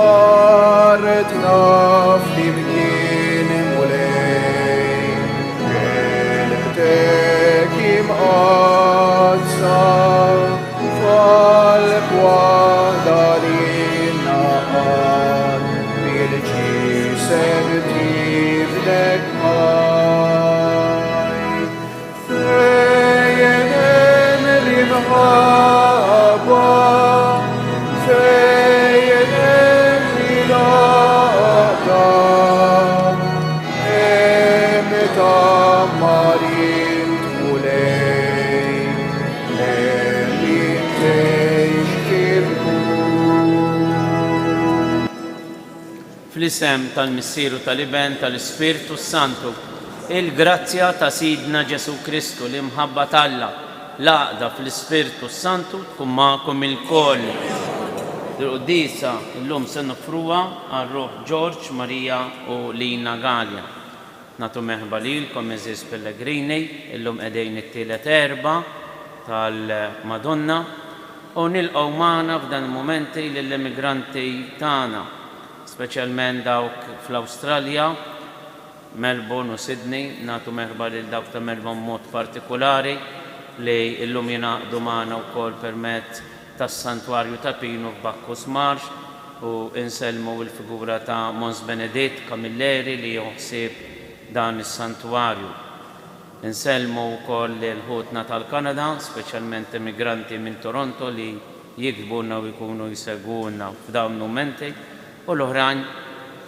Marretna flimkien mulej, keltek imqazza, falk waħda li naqad, bil-ġisem tiflek ħaj. Fejn hemm l-imħabba, fejn hemm il-għaqda, hemm tammarin tmulej, li tgħix kif tkun. Fl-isem tal-Missieru tal-Iben tal-Ispirtu Santu, il-grazzja ta' Sidna Ġesu Kristu li mħabba Alla l-għaqda fl-Ispirtu Santu tkun magħkom il-koll. Il-Quddisa illum se nofruha għar-Ruħ George, Marija u Lina Galja. Nagħtu merħba lilkom eżis Pellegrini, illum qegħdin it-tielet erba' tal-Madonna u nilqgħu magħna f'dan il-mumenti lill-immigranti tagħna, speċjalment dawk fl-Awstralja, Melbourne u Sydney. Nagħtu merħba lil dawk ta' Melbourne mod partikolari li illum jingħaqdu magħna wkoll permezz tas-Santwarju ta' Pinu f'Bacchus Marsh u insellmu l-figura ta' Mons Beneditt Camilleri li joħsieb dan is-santwarju. Insellmu wkoll l-ħutna tal-Kanada, speċjalment immigranti minn Toronto li jikbuna u jkunu jsegwuna f'dawn il-mumenti, u l-oħrajn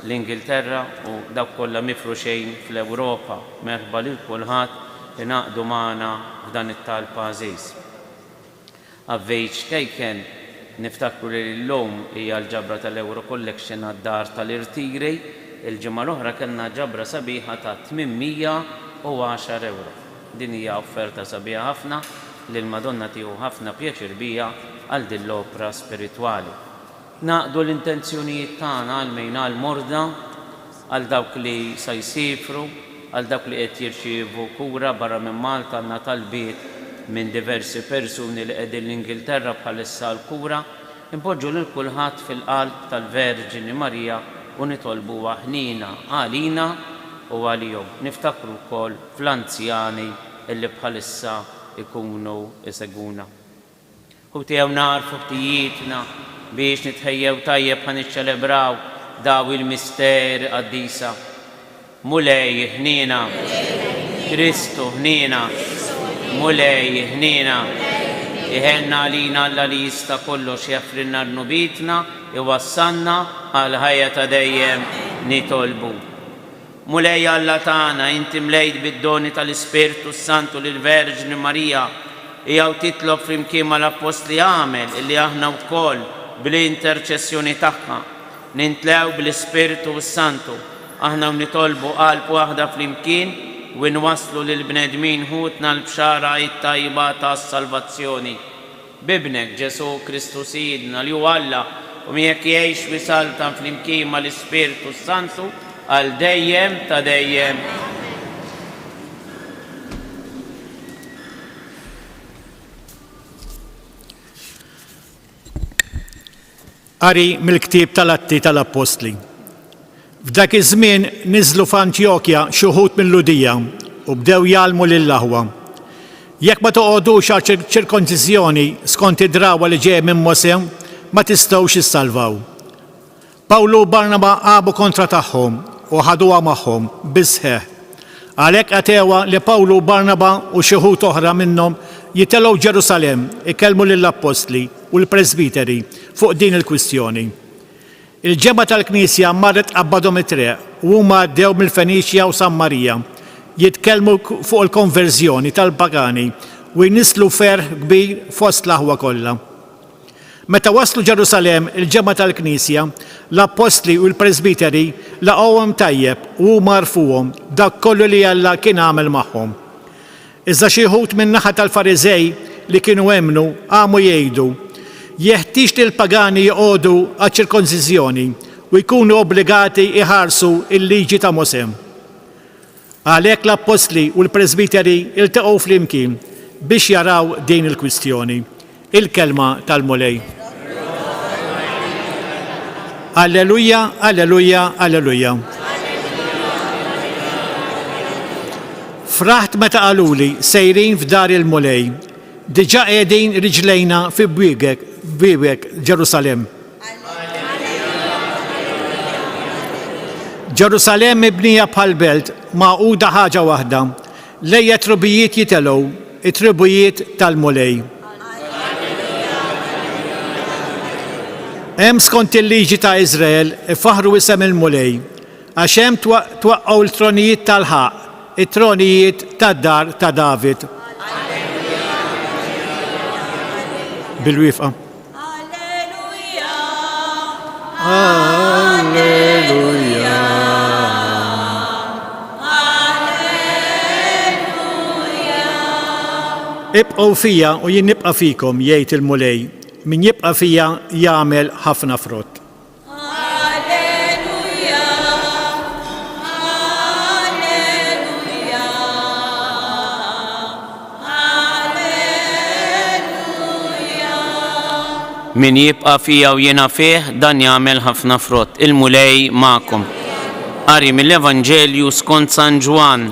l-Ingilterra u dawk kollha mifruxejn fl-Ewropa. Merħba lil kulħadd li naqdu magħna f'dan it-talb għażiż. Avvejġ kejken niftakru li l-lum hija l-ġabra tal-Euro Collection għad-dar tal-Irtiri. Il-ġimgħa l-oħra kellna ġabra sabiħa ta' 810 euro. Din hija offerta sabiħa ħafna li l-Madonna tieħu ħafna pjaċir bija għal din l-opra spiritwali. Naqdu l-intenzjonijiet tagħna għal-mejn għal-morda, għal dawk li se jsifru, għal dawk li qed jirċievu kura barra minn Malta. Għandna talbiet minn diversi persuni li qegħdin l-Ingilterra bħalissa l-kura. Impoġġu lil kulħadd fil-qalb tal-Verġini Marija u nitolbuha ħnina għalina u għalihom. Niftakru wkoll fl-anzjani illi bħalissa ikunu isegwuna. U tiegħu narfu ħtijietna biex nitħejjew tajjeb ħa niċċelebraw daw il-misteri qaddisa. Mulej ħnina, Kristu ħnina, mulej ħnina, iħenna għalina Alla li jista' kollox jaffrinna rnubitna, iwassalna għal ħajja ta' dejjem nitolbu. Mulej Alla tagħna, inti mlejt bid-doni tal-Ispirtu Santu lill-Verġni Marija, hija titlob flimkien mal-Apostli għamel illi aħna wkoll bl-interċessjoni tagħha nintlew bl-Ispirtu Santu. Aħna nitolbu qalb waħda flimkien u nwasslu lill-bnedmin ħutna l-bxara it-tajba tas-salvazzjoni. Bibnek Ġesu Kristu Sidna li huwa Alla u miegħek jgħix wisaltan flimkien mal-Ispirtu Santu għal dejjem ta' dejjem. Qari mill-ktieb tal-Atti tal-Apostli. F'dak iż-żmien niżlu f'Antjokja xi wħud mill-Ludija u bdew jgħallmu lill-aħwa. Jekk ma toqgħodux għal ċirkonċiżjoni skont id-drawa li ġejja minn Mosè, ma tistgħux issalvaw. Pawlu u Barnaba qabu kontra tagħhom u ħaduha magħhom bisħeħ. Għalhekk għatewa li Pawlu u Barnaba u xi wħud oħra minnhom jitelgħu Ġerusalemm ikellmu lill-Apostli u l-Presbiteri fuq din il-kwistjoni. Il-ġemgħa tal-Knisja marret qabbadhom it-triq u huma għaddew mill-Feniċja u Sammarija jitkellmu fuq il-konverżjoni tal-pagani u jnislu ferħ kbir fost l-aħwa kollha. Meta waslu Ġerusalemm il-ġemgħa tal-Knisja, l-Apostli u l-Presbiteri laqgħuhom tajjeb u marfuhom dak kollu li Alla kien għamel magħhom. Iżda xi wħud min-naħa tal-Fariżej li kienu hemmnu għamu jgħidu jeħtieġ li l-pagani jqogħdu għaċ-ċirkonċiżjoni u jkunu obbligati iħarsu il-liġi ta' Mosè. Għalhekk l-Apostli u l-Presbiteri iltaqgħu flimkien biex jaraw din il-kwistjoni. Il-kelma tal-Mulej. Alleluja, alleluja, alleluja. Fraħt meta qaluli sejrin f'dar il-mulej, diġà qiegħdin riġlejna fi bwiebek Ġerusalem. Ġerusalem mibnija bħal belt magħquda ħaġa waħda, lejja tribujiet jitelgħu, it-tribujiet tal-mulej. Hemm skont il-liġi ta' Iżrael ifaħru isem il-mulej, għax hemm twaqqgħu l-tronijiet tal-ħaq, it-tronijiet tad-dar ta' David. Bil-wifqa. Alleluja. Ibqgħu fija u jien nibqa' fikom jgħid il-mulej, min jibqa' fija jagħmel ħafna frott. Min jibqa' fija u jiena fih dan jagħmel ħafna frott. Il-mulej magħkom. Qari mill-Evanġelju skont San Ġwan.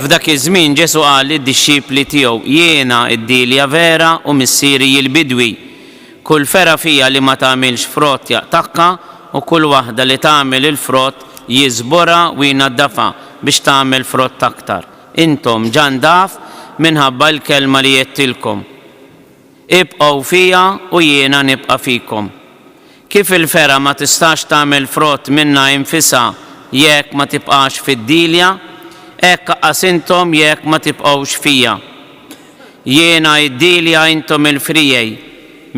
F'dak iż-żmien Ġesu qal lid-dixxipli tiegħu jiena d-dilja vera u missieri l-bidwi. Kull fera fija li ma tagħmilx frott jaqtaqqa u kull waħda li tagħmel il-frott jiżbora u jnaddafha biex tagħmel frott aktar. Intom ġandaf minħabba l-kelma li jettilkom. Ibqgħu fija u jiena nibqa' fikom. Kif il-fera ma tistax tagħmel frott minnha infisha jekk ma tibqax fid-dilja, hekk aqqas intom jekk ma tibqgħux fija. Jiena d-dilja intom il-frijej.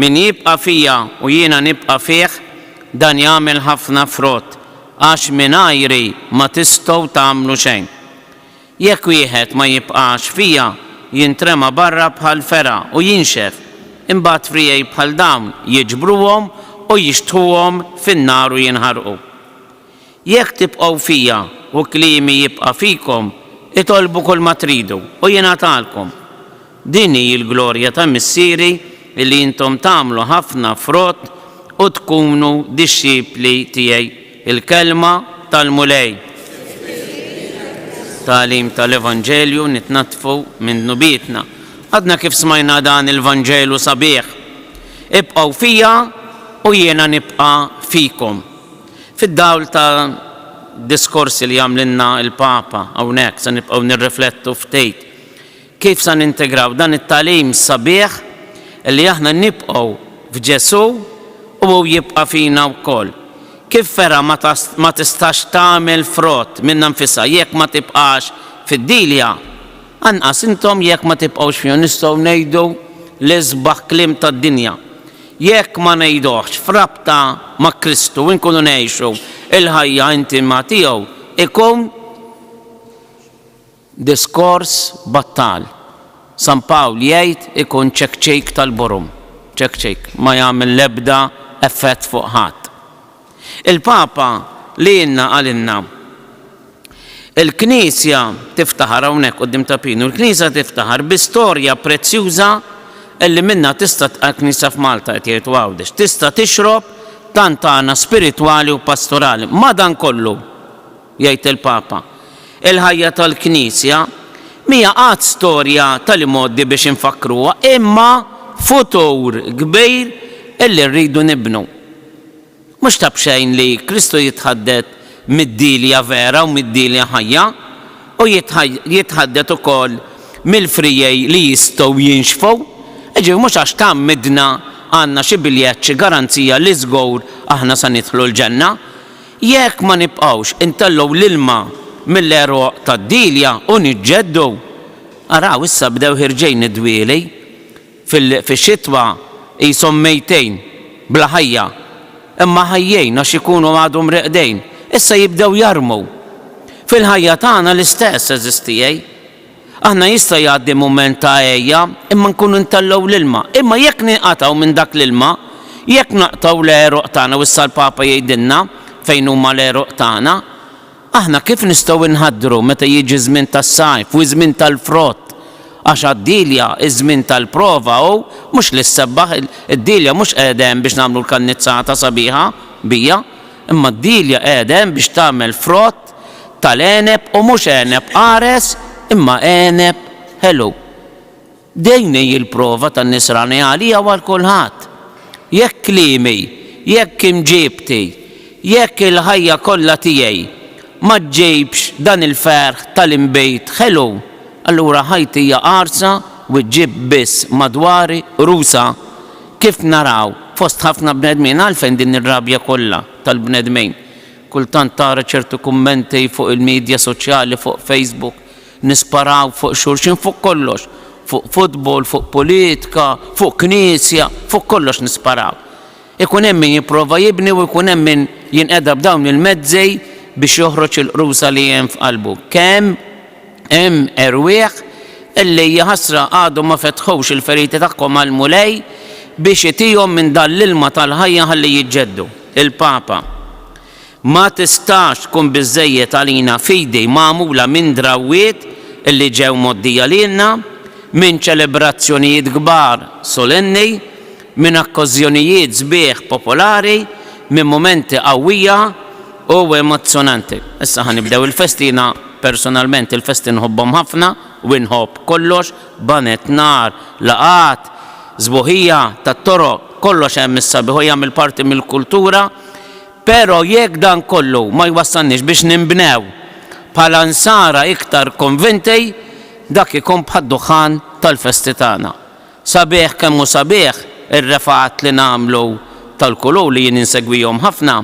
Min jibqa' fija u jiena nibqa' fih dan jagħmel ħafna frott għax mingħajri ma tistgħu tagħmlu xejn. Jekk wieħed ma jibqax fija jintrema barra bħal fera u jinxef. Imbagħad frijej bħal dawn jiġbruhom u jixtħuhom fin-nar u jinħarqu. Jekk tibqgħu fija u kliemi jibqa' fikom, itolbu kull ma tridu u jingħatalkom. Din hi l-glorja ta' missieri li intom tagħmlu ħafna frott u tkunu dixxipli tiegħi. Il-kelma tal-mulej. Tagħlim tal-Evanġelju nitnatfu minn nubietna. Għadna kif smajna dan il-Vanġelu sabiħ. Ibqgħu fija u jiena nibqa' fikom. Fid-dawl ta' diskorsi li jagħmlilna il-Papa hawnhekk se nibqgħu nirriflettu ftit. Kif se nintegraw dan it-tagħlim sabiħ li aħna nibqgħu f'Ġesu u jibqa' fina wkoll. Kif vera ma tistax tagħmel frott minn nfisha jekk ma tibqax fid-dilja, anqas intom jekk ma tibqgħux fihom nistgħu ngħidu l-isbaħ kliem tad-dinja. Jekk ma ngħiduhx frabta ma' Kristu u nkunu ngħixu il-ħajja intima tiegħu ikun diskors battal. San Pawl jgħid ikun ċekċejk tal-borum. ċekċejk ma jagħmel l-ebda effett fuq ħadd. Il-Papa li għalinna il-Knisja tiftaħar hawnhekk quddiem ta' Pinu, il-Knisja tiftaħar bi storja prezzjuża illi minnha tista' Knisja f'Malta qed jgħidu Għawdex, tista' tixrob tant għana spiritwali u pastorali. Madankollu, jgħid il-Papa, il-ħajja tal-Knisja mija qatt storja tal-imoddi biex infakruha, imma futur kbir illi rridu nibnu. Mhux ta' bxejn li Kristu jitħaddet mid-dilja vera u mid-dilja ħajja u jitħaddet ukoll mill-frijej li jistgħu jinxfu. Ġifieri mhux għax tammidna għandna xi biljett xi garanzija li żgur aħna se nidħlu l-ġenna. Jekk ma nibqgħux intellgħu l-ilma mill-eruq tad-dilja u niġġeddu. Araw issa bdew ħirġejn id-dwieli fix-xitwa qishom mejtejn bla ħajja. Imma ħajjejn għax ikunu għadhom reqdejn. Issa jibdew jarmu. Fil-ħajja tagħna l-istess eżistijej. Aħna jista' jgħaddi mument ta' ejja imma nkunu ntellgħu l-ilma. Imma jekk ninqatgħu minn dak l-ilma, jekk naqtaw l-eruq tagħna u issa l-Papa jgħidilna fejn huma l-eruq tagħna, aħna kif nistgħu nħaddru meta jiġi żmien tas-sajf u żmien tal-frott? Għax għad-dilja iż-żmien tal-prova u mhux li s-sebbaħ id-dilja mhux qiegħdem biex nagħmlu l-kannizzata sabiħa bija, imma d-dilja qiegħdem biex tagħmel frott tal-għeneb u mhux għeneb qares imma għeneb ħelu. Dejn hi l-prova tan-nisrani għalija għal kulħadd. Jekk klimi, jekk imġiebti, jekk il-ħajja kollha tiegħi ma ġġibx dan il-ferħ tal-imbejt ħelu, allura ħajti hija qarsa u ġġib biss madwari rusa. Kif naraw fost ħafna bnedmin għalfejn din ir-rabja kollha tal-bnedmin. Kultant tara ċertu kummenti fuq il-medja soċjali, fuq Facebook, nisparaw fuq xulxin, fuq kollox, fuq futbol, fuq politika, fuq knisja, fuq kollox nisparaw. Ikun hemm min jipprova jibni u jkun hemm min jinqeda b'dawn il-mezzi biex joħroġ il-qrusa li hemm f'qalbu. Kemm hemm erwieħ illi jaħasra għadhom ma fetħux il-feriti tagħhom għall-mulej biex itihom minn dan l-ilma tal-ħajja ħalli jiġġeddu. Il-Papa ma tistax tkun biżżejjed għalina fidi magħmula minn drawwiet illi ġew moddija lilna, minn ċelebrazzjonijiet kbar solenni, minn okkażjonijiet sbieħ popolari, minn momenti qawwija u emozzjonanti. Issa ħanibdew il-festina. Personalment il-festi nħobbhom ħafna u nħobb kollox, banet nar, laqat, żbuħija tat-toroq, kollox hemm is-sabiħ u jagħmel parti mill-kultura, però jekk dan kollu ma jwassalniex biex nimbnew bħala nsara iktar konvinti, dak ikun bħad-duħan tal-festi tagħna. Sabiħ kemm hu sabiħ ir-refaqat li nagħmlu tal-kulu li jien insegwihom ħafna,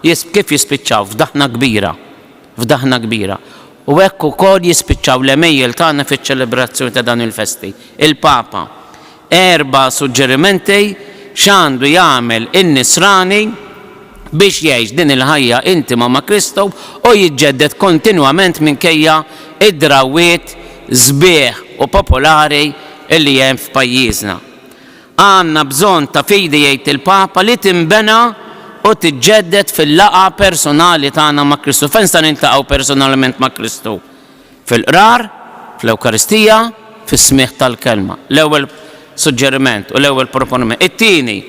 kif jispiċċaw f'daħna kbira. U hekk ukoll jispiċċaw l-emejjel tagħna fiċ-ċelebrazzjoni ta' dan il-festi. Il-Papa 4 suġġerimenti x'għandu jagħmel in-nisrani biex jgħix din il-ħajja intima ma' Kristu u jiġġedded kontinwament minkejja id-drawwiet sbieħ u popolari li hemm f'pajjiżna. Għandna bżonn ta' fidi jgħid il-Papa li tinbena u tiġġedded fil-laqa personali tagħna ma' Kristu. Fejn sta niltaqgħu personalment ma' Kristu? Fil-qrar, fl-Ewkaristija, fis-smigħ tal-kelma. L-ewwel suġġeriment u l-ewwel proponiment. It-tieni,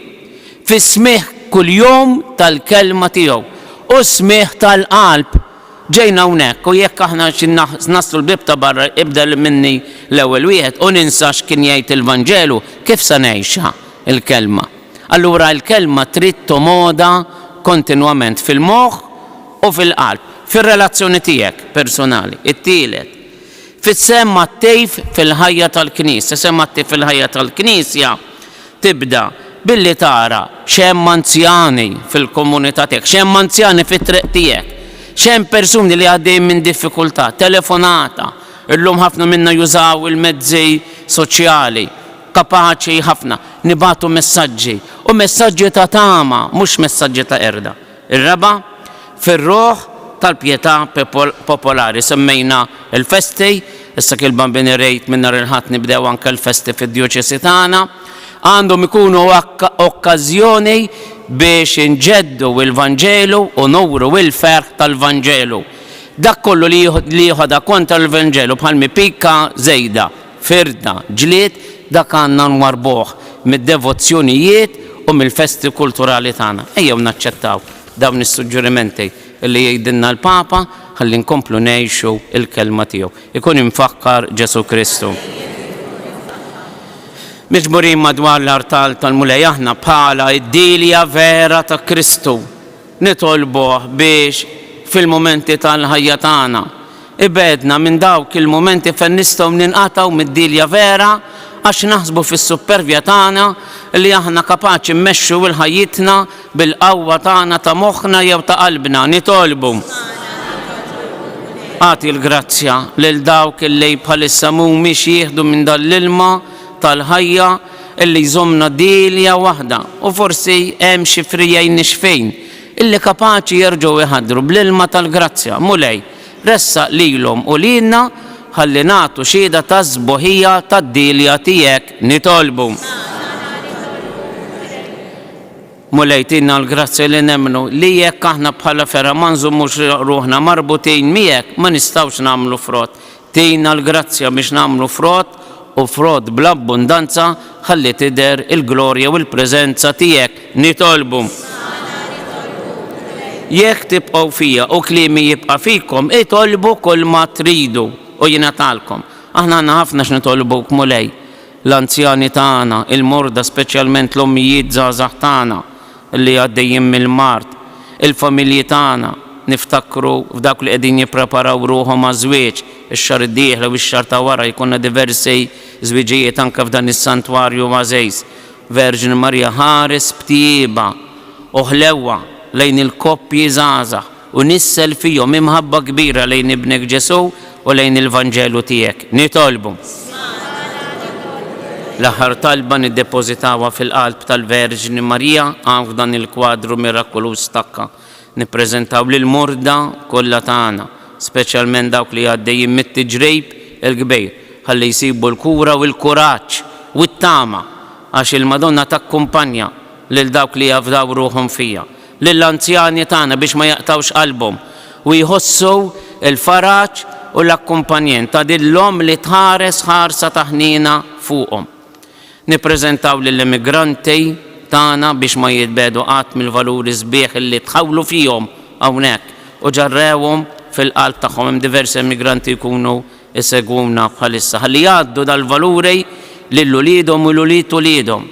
fis-smigħ kuljum tal-kelma tiegħu u smigħ tal-qalb. Ġejna hawnhekk u jekk aħna naslu l-bib ta' barra ibda minni l-ewwel wieħed u ninsa x'kien jgħid il-Vanġelu, kif se ngħixha il-kelma? Allura l-kelma trid tomoda kontinwament fil-moħħ u fil-qalb, fir-relazzjoni tiegħek personali. It-tielet, fis-semma t-tejf fil-ħajja tal-Knisja. Semma t-tejf fil-ħajja tal-Knisja tibda billi tara x'hemm anzjani fil-komunità tiegħek, x'hemm anzjani fit-triq tiegħek, x'hemm persuni li għaddejjin minn diffikultà, telefonata. Illum ħafna minna jużaw il-mezzi soċjali, kapaċi ħafna, nibatu messaġġi u messaġġi ta' tama, mhux messaġġi ta' erda. Ir-raba' fir-ruħ tal-pjetà popolari. Semmejna il-festi, issa kien bambini rejt minn nhar il-ħadd nibdew anke l-festi fid-djoċesi tagħna, għandhom ikunu okkażjoni biex inġeddu il-Vanġelu u nuru il-ferħ tal-Vanġelu. Dak kollu li jieħodha kontra l-Vanġelu bħal mipika żejda, firda, ġlied, dak għandna nwarbuh mid-devozzjonijiet u mill-festi kulturali tagħna. Ejjew naċċettaw dawn is-suġġerimenti li jgħidilna l-Papa ħalli nkomplu ngħixu il-kelma tiegħu. Ikun infakkar Ġesu Kristu. Miġburin madwar l-artal tal-mulej aħna bħala id-dilja vera ta' Kristu nitolbuh biex fil-momenti tal-ħajja tagħna ibedna minn dawk il-momenti fejn nistgħu ninqataw mid-dilja vera għax naħsbu fis-supervja tagħna li aħna kapaċi mmexxu l-ħajjitna bil-qawwa tagħna ta' moħħna jew ta' qalbna. Nitolbu għati l-grazzja lil dawk illi bħalissa mhumiex jieħdu minn dan l-ilma tal-ħajja illi jżommna dilja waħda u forsi hemm xi frijajn nixfejn illi kapaċi jerġgħu jħaddru bl-ilma tal-grazzja. Mulej ressaq lilhom u lilna ħalli nagħtu xhieda ta' żboħija tad-dilja tiegħek. Nitolbu mulej tina l-grazzja li nemmnu li jekk aħna bħala ferra ma nżommux ruħna marbutin miegħek ma nistgħux nagħmlu frott. Tina l-grazzja biex nagħmlu frott u frod bl-abbundanza ħalli tidher il-glorja u l-preżenza tiegħek nitolbu. Jekk tibqgħu fija u kliemi jibqa' fikom, itolbu kull ma tridu u jingħatalkom. Aħna għandna ħafna x'nitolbuk mulej. L-anzjani tagħna, il-morda speċjalment l-ommijiet żgħażagħ tagħna li għaddejjin mill-mart, il-familji tagħna niftakru f'dak li qegħdin jippreparaw ruhom għaż-żwieġ, ix-xahar id-dieħla u x-xahar ta' wara jkollna diversi żwieġijiet anke f'dan is-santwarju Għażejs. Verġin Marja ħares btieba u ħlewwa lejn il-koppji żgħażagħ u nissel fihom imħabba kbira lejn ibnek Ġesu u lejn il-Vanġelu tiegħek. Nitolbu. L-aħħar talba niddepożitawha fil-qalb tal-Verġin Marija hawn f'dan il-kwadru mirakulus takka. Nippreżentaw lil murda kollha tagħna, speċjalment dawk li għaddejjin mit-tiġrejb il-kbir, ħalli jsibu l-kura u l-kuraġġ u t-tama għax il-Madonna takkumpanja lil dawk li jafdaw ruhom fija, lill-anzjani tagħna biex ma jaqtawx qalbhom u jħossu l-faraġġ u l-akkumpanjent ta' dillhom li tħares ħarsa taħnina fuqhom. Nippreżentaw lill-immigranti tagħna biex ma jitbedu qatt mill-valuri sbieħ li tħawlu fihom hawnhekk u ġarrewhom fil-qalb tagħhom. Hemm diversi immigranti jkunu isegwuna bħalissa ħalli jgħaddu dal-valuri lil uliedhom u l-ulied uliedhom.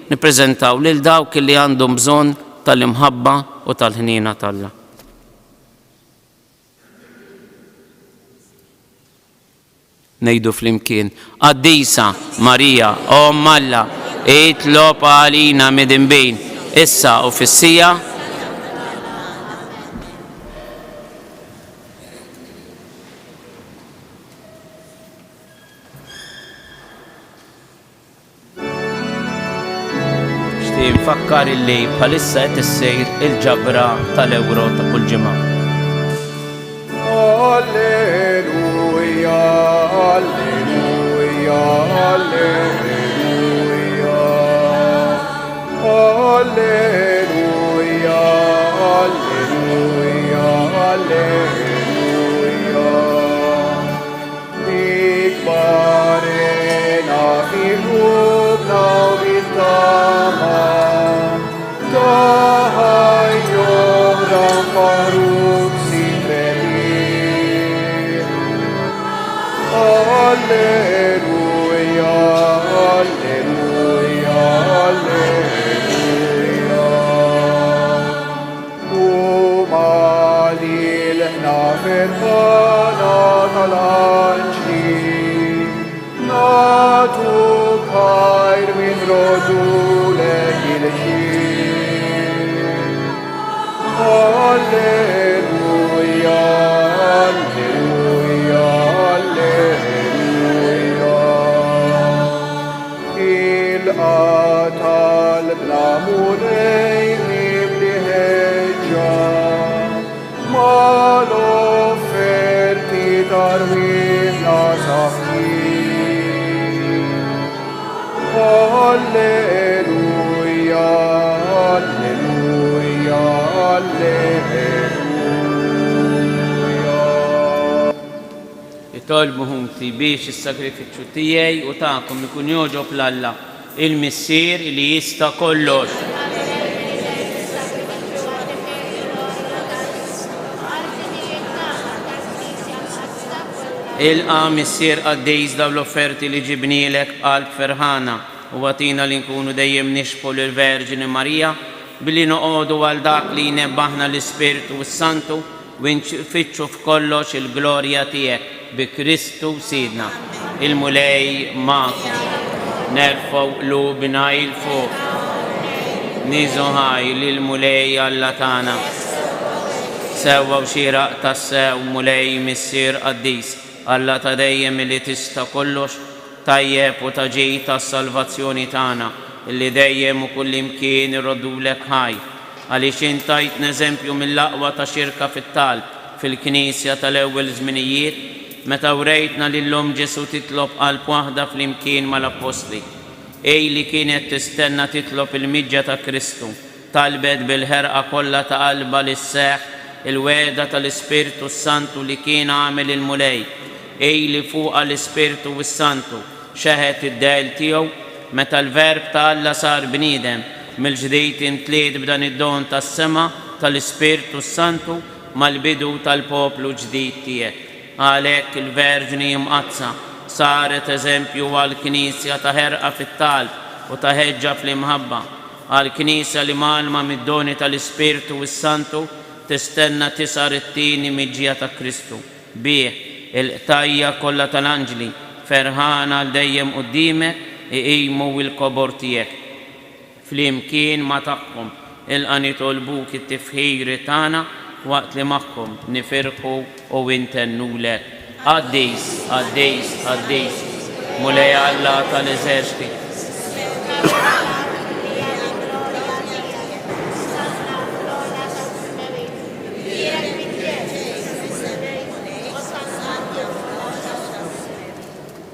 Nippreżentaw lil dawk li għandhom bżonn tal-imħabba u tal-ħniena tal-Alla. Nejdu flimkien, Qaddisa Marija Omm Alla, itlob għalina midinbin, issa u fis-sija xtieq nfakkar illi bħalissa qed issir il-ġabra tal-ewro ta' kull ġimgħa. Alleluja, alleluja, alleluja. Alleluja, alleluja, alleluja. Ikbarena filubna vitama, tahaj yomram faruk sitremir. Alleluja, alleluja, alleluja. Umalilna fermana tal-anġli, natu kajr min rodulek il-ġir. Alleluja, alleluja, alleluja. Il-qatal bl-amulejni bli-ħeġġa, mal-offerti tarwina safkin. Alleluja, alleluja, alleluja. Itolbuhom biex is-sagrifiċċju tiegħi u tagħkom ikun jogħġob l-Alla, il-Missier li jista' kollox. Ilqa Missier Qaddejs dawn l-offerti li ġibnielek b'qalb ferħana u għatina li nkunu dejjem nixbu lill-Verġini Marija billi noqogħdu għal dak li jnebbaħna l-Ispirtu s-Santu u nfittxu f'kollox il-glorja tiegħek bi Kristu Sidna. Il-mulej magħkom, nerfgħu qlubna il fuq, nieżu ħaj lill-mulej Alla tagħna. Sewwa u xieraq tas-sew mulej Missier Qaddis, Alla ta' dejjem li tista' kollox, tajjeb u ta' ġej tas-salvazzjoni tagħna, illi dejjem u kull imkien irrodulek ħaj, għaliex intajtna eżempju mill-aqwa ta' xirka fit-talb fil-Knisja tal-ewwel żminijiet, meta wrejtna lil-Omm Ġesu titlob qalb waħda flimkien mal-Apostli. Ej li kienet tistenna titlob il-miġġa ta' Kristu, talbet bil-ħerqa kollha ta' qalba li sseħħ il-weda tal-Ispirtu s-Santu li kien għamel il-mulej. Ej li fuqha l-Ispirtu s-Santu xeħet id-del tiegħu meta l-verb ta' Alla sar bniedem mill-ġdid imtliet b'dan id-don tas-sema tal-Ispirtu Santu mal-bidu tal-poplu ġdid tiegħek. Għalhekk il-Verġni mqazza saret eżempju għall-Knisja ta' ħerqa fit-talb u ta' ħeġġa fl-imħabba, għall-Knisja li malma mid-doni tal-Ispirtu Santu tistenna tisar it-tieni miġġija ta' Kristu. Bih il-qtajja kollha tal-anġli ferħana għal dejjem quddiemek iqimu l-kobor tiegħek. Flimkien ma tagħhom ilqa' nitolbuk it-tifħiri tagħna waqt li magħhom nifirħu u intennulek. Għaddejs, għaddejs, għaddejs, mulej Alla tal-eżerċiti.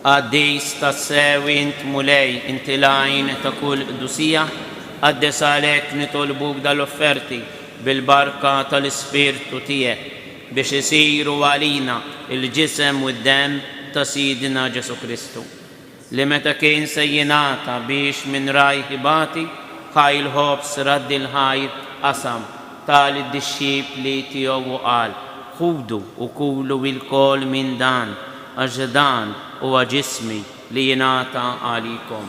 Għaddejs tas-sew int mulej inti lajn ta' kull qdusija, għaddes għalhekk nitolbuk dal-offerti bil-barka tal-Ispirtu tiegħek biex isiru għalina il-ġisem u d-dem ta' Sidina Ġesu Kristu, li meta kien se jingħata biex minn rajħi bati ħajl ħobs raddi l-ħajr qasam tal id-disċipli tiegħu qal ħudu u kulu il-kol minn dan għax dan huwa ġismi li jingħata għalikom.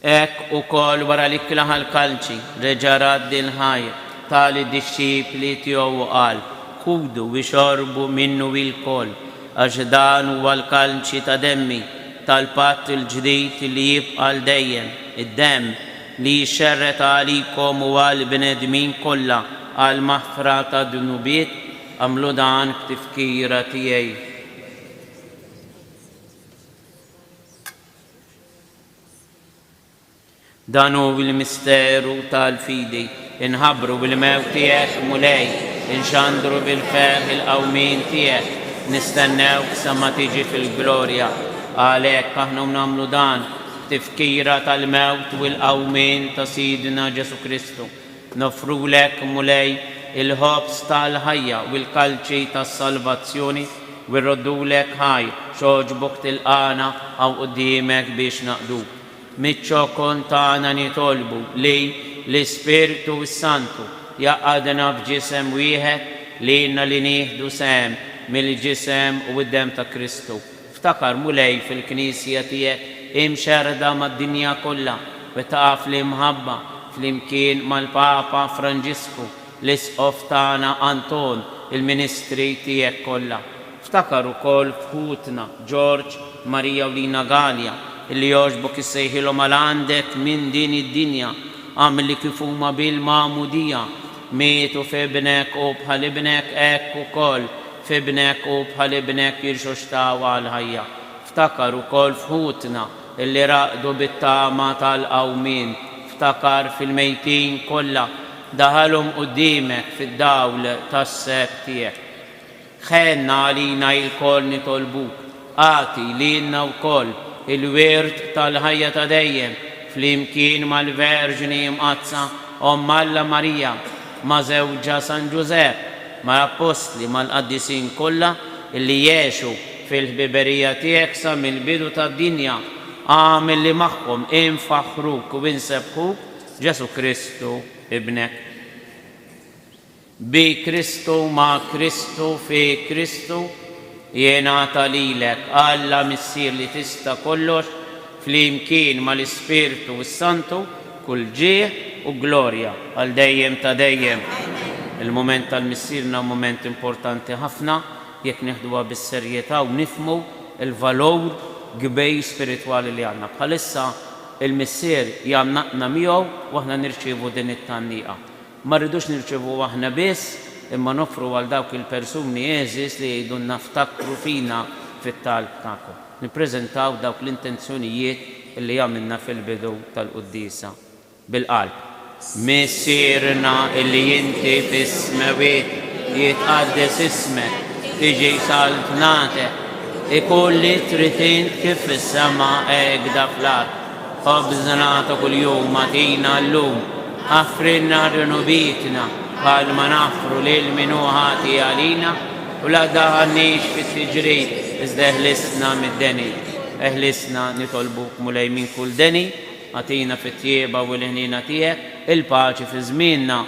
Ek ukoll wara li klaħa l-kalċi reġa' raddi l-ħajr tal-disċipli tiegħu qal ħudu u xorbu minnu il-kol għax dan huwa l-kalċi ta' demmi tal-patt il-ġdid li jibqa' l dejjem, id-demm li jxerret għalikom u għal-bnedmin kollha għal maħfra ta' dunubiet għamlu dan b'tifkira tiegħi. Dan hu l-misteru tal-fidi, inħabbru bil-mewt tiegħek mulej, inxandru bil-feħ il-qawmin tiegħek, nistennew sa ma tiġi fil-glorja. Għalhekk aħna nagħmlu dan tifkira tal-mewt u l-qawmin ta' Sidina Ġesu Kristu. Nofrulek mulej il-ħobs tal-ħajja u l-kalċi tas-salvazzjoni u rroddulek ħaj xogħġbok tilqana għaw quddiemek biex naqduk. Miċċokon tagħna nitolbu li l-Ispirtu Santu jaqgħadna f'ġisem wieħed li inna li nieħdu sehem mill-ġisem u d-dem ta' Kristu. Ftakar mulej fil-Knisja tiegħek imxerda mad-dinja kollha u taqa' fl-imħabba flimkien mal-Papa Franġisku l-Isqof tagħna Anton il-Ministri tiegħek kollha. Ftakar ukoll f'ħutna George, Marija u Lina Galja illi jogħġbok issejħilhom għal għandek minn din id-dinja għamli kif huma bil-magħmudija mietu f'ibnek u bħal ibnek hekk ukoll f'ibnek u bħal ibnek jirxu xtaw għal ħajja. Ftakar ukoll f'ħutna illi raqdu bit-tama tal-qawmin. Ftakar fil-mejtin kollha daħalhom quddiemek fid-dawl tas-seb tiegħek. Ħenna għalina l-kol nitolbuk, għati lilna wkoll il-wirt tal-ħajja ta' dejjem flimkien mal-Verġni mqazza Omm Alla Marija ma' żewġa San Ġusepp mal-Apostli mal-Qaddisin kollha illi jgħixu fil-ħbiberija tiegħek sa mill-bidu tad-dinja għamel li magħhom infaħruk u insebħuk Ġesu Kristu ibnek. Bi Kristu ma' Kristu fi Kristu jingħata lilek Alla Missier li tista' kollox flimkien mal-Ispirtu Santu kull ġieħ u glorja għal dejjem ta' dejjem. Il-moment tal-missierna moment importanti ħafna jekk neħduha bis-serjetà u nifhmu il-valur gbej spiritwali li għandna. Bħalissa il-missier jagħmnaqna miegħu u aħna nirċievu din it-tanniqa. Ma rridux nirċievu aħna biss imma nofru għal dawk il-persuni eżis li jgħidulna ftakru fina fit-talb tagħkom. Nippreżentaw dawk l-intenzjonijiet li għamilna fil-bidu tal-quddisa bil-qalb. Missierna illi inti fis-smawiet jitqaddes ismek, tiġi saltnatek, ikolli trid kif fis-sema hekk da fl-ard. Ħobżna ta' kuljum atina llum, affrinna rinubitna bħalma nafru lil min hu ħati għalina u la daħannix fit-tiġrid iżda eħlisna mid-deni. Eħlisna nitolbuk mulej minn kull deni, għatina fit-tjieba u l-ħnina tiegħek il-paċi fi żmienna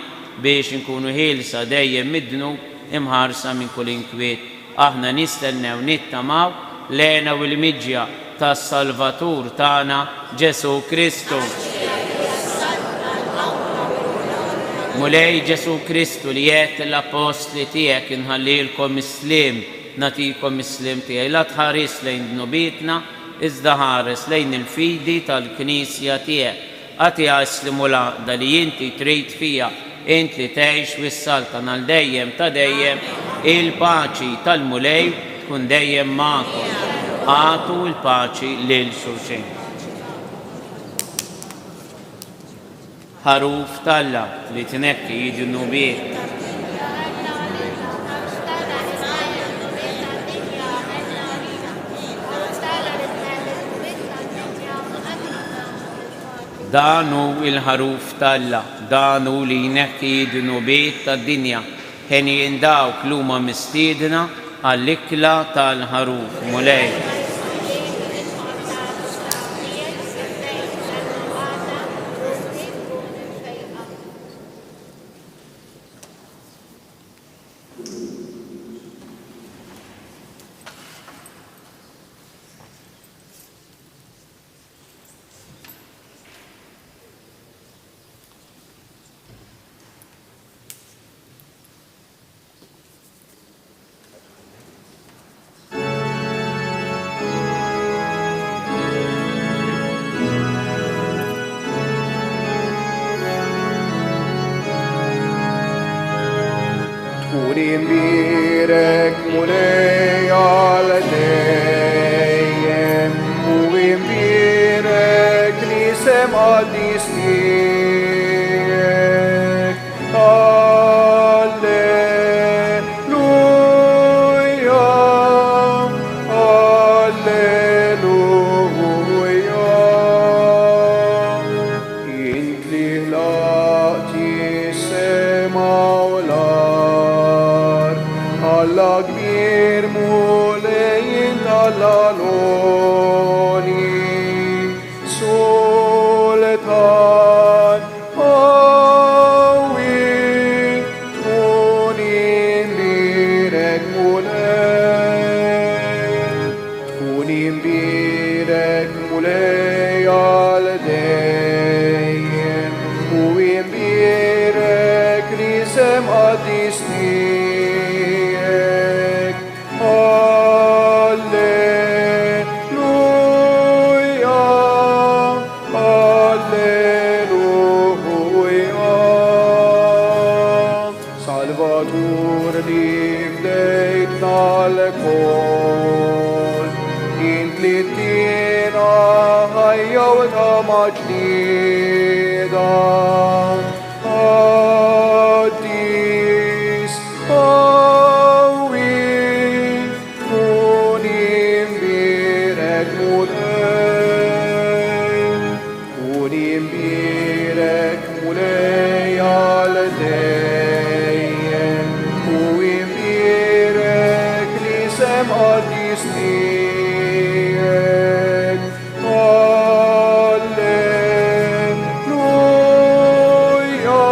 biex inkunu ħielsa dejjem mid-dnub imħarsa minn kull inkwiet. Aħna nistennew nittamaw lena u l-miġja tas-Salvatur tagħna Ġesu Kristu. Mulej Ġesu Kristu li jgħid l-apostli tiegħek inħallilkom islim, natikom islim tiegħi, la tħares lejn dnubietna iżda ħares lejn il-fidi tal-Knisja tiegħek. Għatiha islimu l-għaqda li inti trid fija int li tgħix wis-saltan għal dejjem ta' dejjem, il-paċi tal-mulej tkun dejjem magħkom. Għatu l-paċi lil xulxin. Ħaruf tal-Alla li tnekki id-dnubiet. Danu il-ħaruf tal-Alla, danu li jnekki id-dnubiet tad-dinja, ħen jindawk l-huma mistiedna għall-ikla tal-ħaruf mulej. Imbirek mulej għal dejjem u imbirek li semgħadis tiegħek. Alleluja, alleluja. Int li ħlaqti sema u l-ard, Alla kbir mulejn tal-għaloni, sultan għawi, tkun imbirek mulej għal dejjem u imbirek li semgħadis tiegħek. Alleluja, alleluja. Salvatur li bdejtna l-kol, int li tina ħajja u ta' maġnida. Għaddis għawi, tkun imbirek mulej għal dejjem u imbirek li semgħadis tiegħek. Alleluja,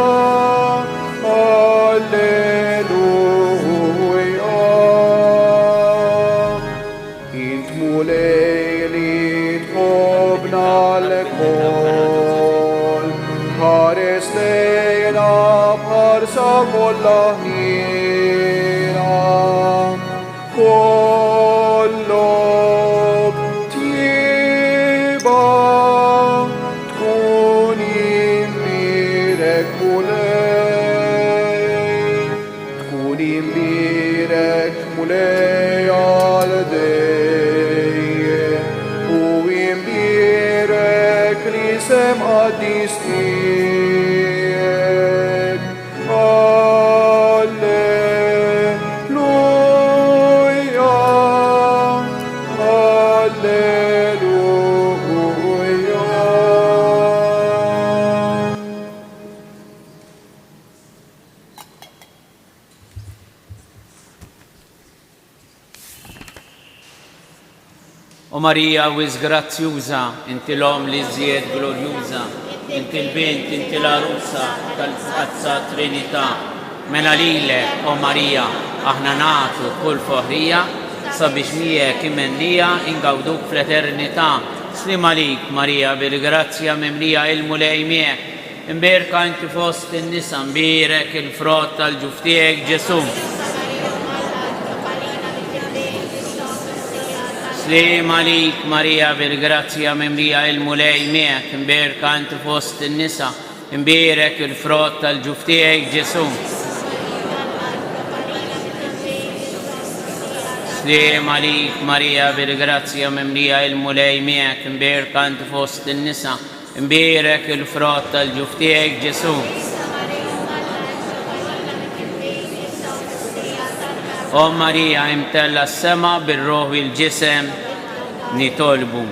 alleluja. Int mulej li tħobbna l-kol, ħares lejna bħarsa kollha ħniena. Kollok tjieba, tkun imbirek mulej għal dejjem u imbirek li semgħadis tiegħek. Alleluja, alleluja. Marija wis grazzjuża, inti l-om li żied glorjuża, inti l-bint, inti l-arusa tal-Qazza Trinità. Mela lilek, o Marija, aħna nagħtu kull foħrija sabiex miegħek imennija ingawduk fl-eternità. Slim għalik, Marija, bil-grazzja mimlija il-mulej miegħek. Imberka inti fost in-nisa, mbirek il-frott tal-ġuf tiegħek Ġesu. Slim għalik, Marija, bil-grazzja mimlija il-mulej miegħek. Imberka inti fost in-nisa, mbirek il-frott tal-ġuf tiegħek Ġesu. Slim għalik, Marija, bil-grazzja mimlija il-mulej miegħek. Imberka inti fost in-nisa, mbirek il-frott tal-ġuf tiegħek Ġesu. O Marija, imtella s-sema bil-ruħ il-ġisem nitolbu.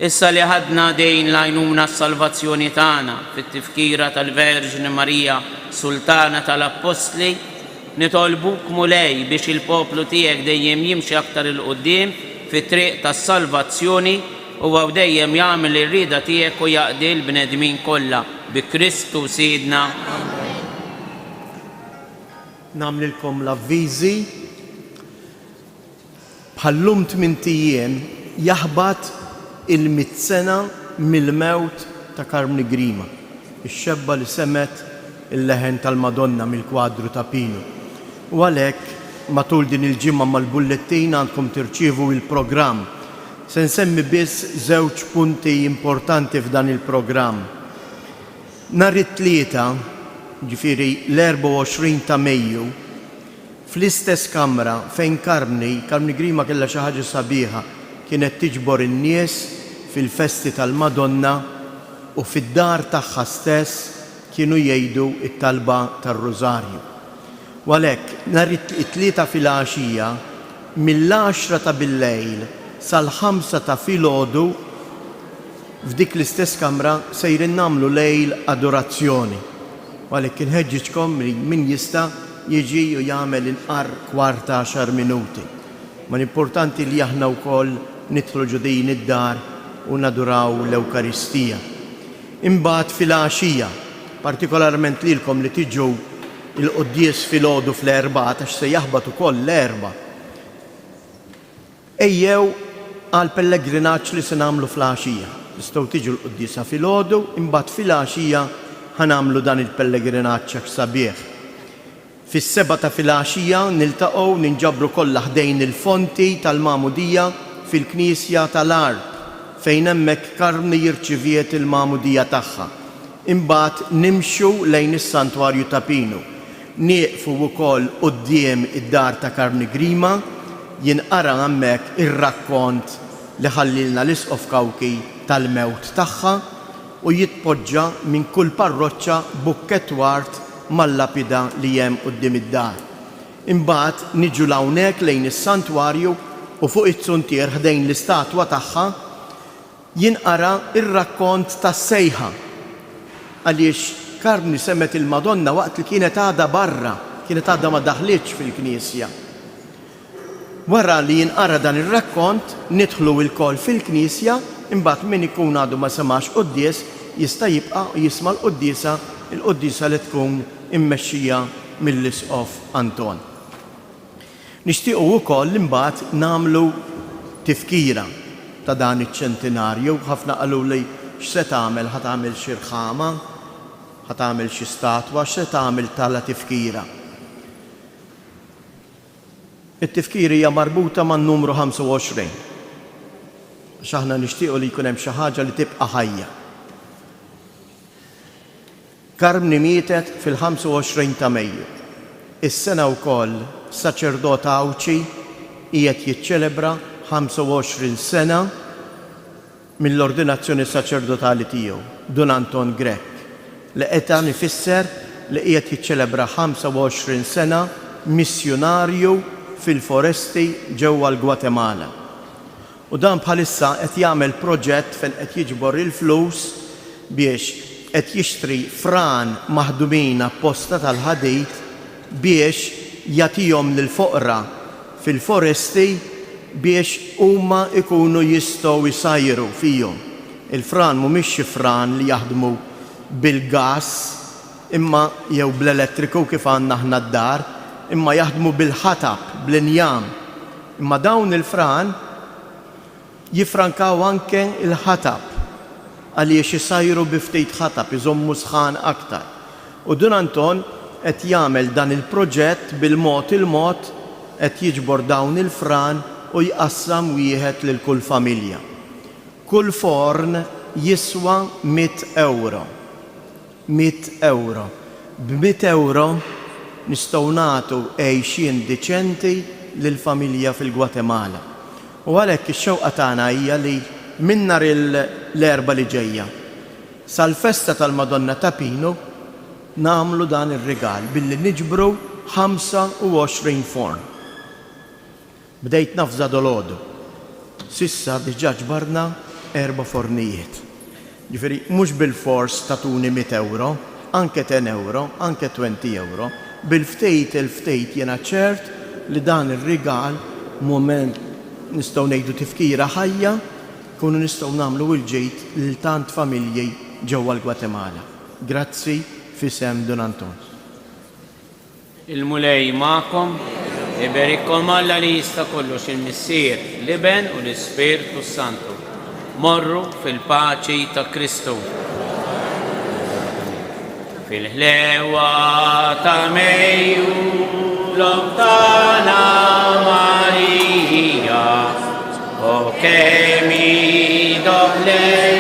Issa li ħadna dejn lajnuna s-salvazzjoni tagħna fit-tifkira tal-Verġni Marija, Sultana tal-Apostli, nitolbuk mulej biex il-poplu tiegħek dejjem jimxi aktar il-qudiem fit-triq tas-salvazzjoni u għaw dejjem jagħmel ir-rieda tiegħek u jaqdi l-bnedmin kollha bi Kristu Sidna. Namlilkom l-avviżi bħallum 8 ijiem jaħbad il-100 sena mill-mewt ta' Carmine Grima, ix-xebba li semet il-leħen tal-Madonna mill-kwadru ta' Pino. U għalhekk matul din il-ġimgħa mal-bullettin għandkom tirċievu il-programm. Se nsemmi biss żewġ punti importanti f'dan il-programm. Nhar it-tlieta, ġifieri l-24 ta' Mejju, fl-istess kamra fejn Carmine Grima kellha xi ħaġa sabiħa, kienet tiġbor in-nies fil-festi tal-Madonna u fid-dar tagħha stess kienu jgħidu it-talba tar-Rużarju. U għalhekk nhar it-tlieta fil-għaxija mill-10 ta' bil-lejl sal-5 ta' filgħodu f'dik l-istess kamra sejrin nagħmlu lejl adorazzjoni. Għalhekk inħeġġiġkom li min jista' jiġi u jagħmel inqar kwarta 10 minuti. Ma l-importanti li aħna wkoll nidħlu ġudin id-dar u naduraw l-Ewkaristija. Imbagħad fil-għaxija, partikolarment lilkom li tiġu il-quddies filgħodu fl-14 għax se jaħbad ukoll l-erba'. Ejjew għal pellegrinaġġ li se nagħmlu fl-għaxija. Tistgħu tiġu l-quddiesa filgħodu, imbagħad fil-għaxija ħanamlu dan il-pellegrinaġġ sabiħ. Fis-7 ta' filgħaxija niltaqgħu ninġabru kollha ħdejn il-fonti tal-Magħmudija fil-Knisja tal-Arb fejn hemmhekk Carmine jirċiviet il-Magħmudija tagħha. Imbagħad nimxu lejn is-Santwarju ta' Pino. Nieqfu wkoll quddiem id-dar ta' Carmine Grima, jinqara hemmhekk ir-rakkont li ħallilna l-Isqof Kawki tal-mewt tagħha u jitpoġġa minn kull parroċċa bukkett wart mal-lapida li hemm quddiem id-dar. Imbagħad niġu hawnhekk lejn is-santwarju u fuq it-suntier ħdejn l-istatwa tagħha jinqara ir-rakkont tas-sejħa għaliex Carmine semet il-Madonna waqt li kienet għadha barra, kienet għadha ma daħlitx fil-Knisja. Wara li jinqara dan ir-rakkont nidħlu l-kol fil-Knisja, imbagħad min ikun għadu ma semax quddies jista' jibqa' jisma' l-quddiesa li tkun immexxija mill-Isqof Anton. Nixtiequ wkoll imbagħad nagħmlu tifkira ta' dan iċ-ċentinarju. Ħafna qalu li x'se tagħmel, ħa tagħmel xi rħama, ħa tagħmel xi statwa, x'se tagħmel tala tifkira. It-tifkira hija marbuta man-numru 25. X'aħna nixtiequ li jkun hemm xi ħaġa li tibqa' ħajja. Carmine mietet fil-25 ta' Mejju. Is-sena wkoll saċerdot Awċi qiegħed jiċċelebra 25 sena mill-ordinazzjoni saċerdotali tiegħu, Don Anton Grek, li qed ifisser li qiegħed jiċċelebra 25 sena missjonarju fil-foresti ġewwa l-Gwatemala. U dan bħalissa qed jagħmel proġett fejn qed jiġbor il-flus biex qed jixtri fran maħdumin apposta tal-ħadid biex jagħtihom lil foqra fil-foresti biex huma ikunu jistgħu jsajru fihom. Il-fran mhumiex xi fran li jaħdmu bil-gas imma jew bl-elettriku kif għandna aħna d-dar, imma jaħdmu bil-ħatab, bl-injam. Imma dawn il-fran jifrankaw anke il-ħatab għaliex isajru bi ftit ħatab, iżommu sħan aktar. U Dunanton qed jagħmel dan il-proġett bil-mod il-mod qed jiġbor dawn il-fran u jqassam wieħed lil kull familja. Kull forn jiswa 100 euro. 100 euro. B'100 euro nistgħu nagħtu għejxien diċenti lill-familja fil-Gwatemala. U għalhekk ix-xewqa tagħna hija li minn nhar l-erba' li ġejja sal-festa tal-Madonna ta' Pino nagħmlu dan ir-rigal billi niġbru 25 forn. Bdejt nafża dolodu. Sissa diġà ġbarna 4 fornijiet. Ġifieri mhux bil-fors tatuni 100 euro, anke 10 euro, anke 20 euro. Bil-ftejt il-ftejt jiena ċert li dan ir-rigal mument nistgħu ngħidu tifkira ħajja kunu nistgħu nagħmlu il-ġejt lil tant familji ġewwa l-Gwatemala. Grazzi f'isem Dunanton. Il-mulej magħkom, iberikom Alla li jista' kollox il-Missier, l-Iben u l-Ispirtu Santu. Morru fil-paċi ta' Kristu. Fil-ħlewa ta' Mejju lontana Marija, o kemm doħlej